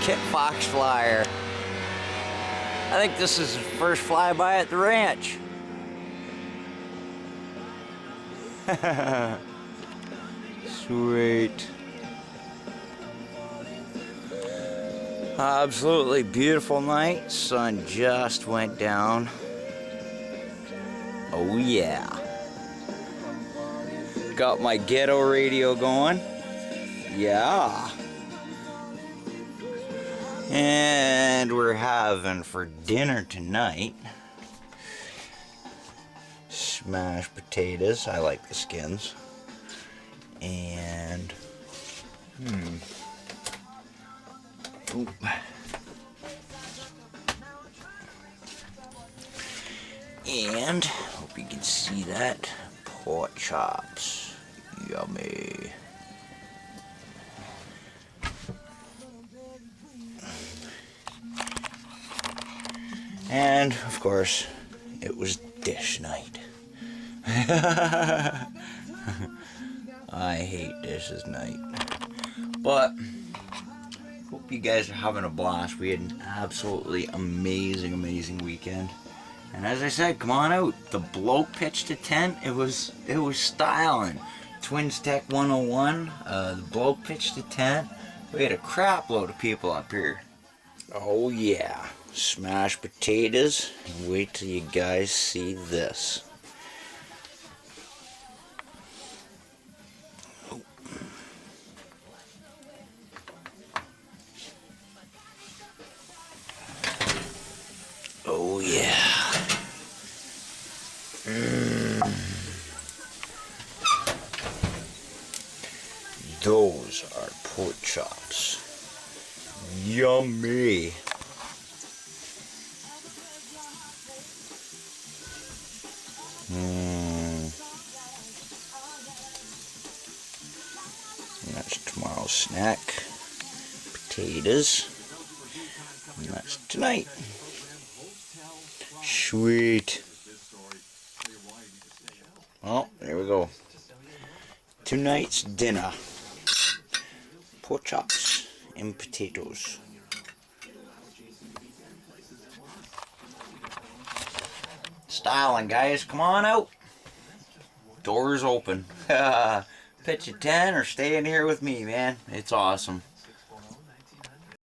kitfoxflyer. I think this is his first flyby at the ranch. Sweet. Absolutely beautiful night. Sun just went down. Oh yeah. Got my ghetto radio going. Yeah. And we're having for dinner tonight smashed potatoes. I like the skins. And and hope you can see that, pork chops. Yummy. And of course it was dish night. I hate dishes night, but hope you guys are having a blast. We had an absolutely amazing weekend, and as I said, come on out. The bloke pitched a tent. It was styling. Twins Tech 101. The bloke pitched a tent. We had a crap load of people up here. Oh yeah, smashed potatoes. Wait till you guys see this. Oh yeah. Those are pork chops. Yummy. And that's tomorrow's snack. Potatoes. And that's tonight. Sweet. Well, there we go. Tonight's dinner. Pork chops and potatoes. Styling, guys. Come on out. Doors open. Pitch a tent or stay in here with me, man. It's awesome.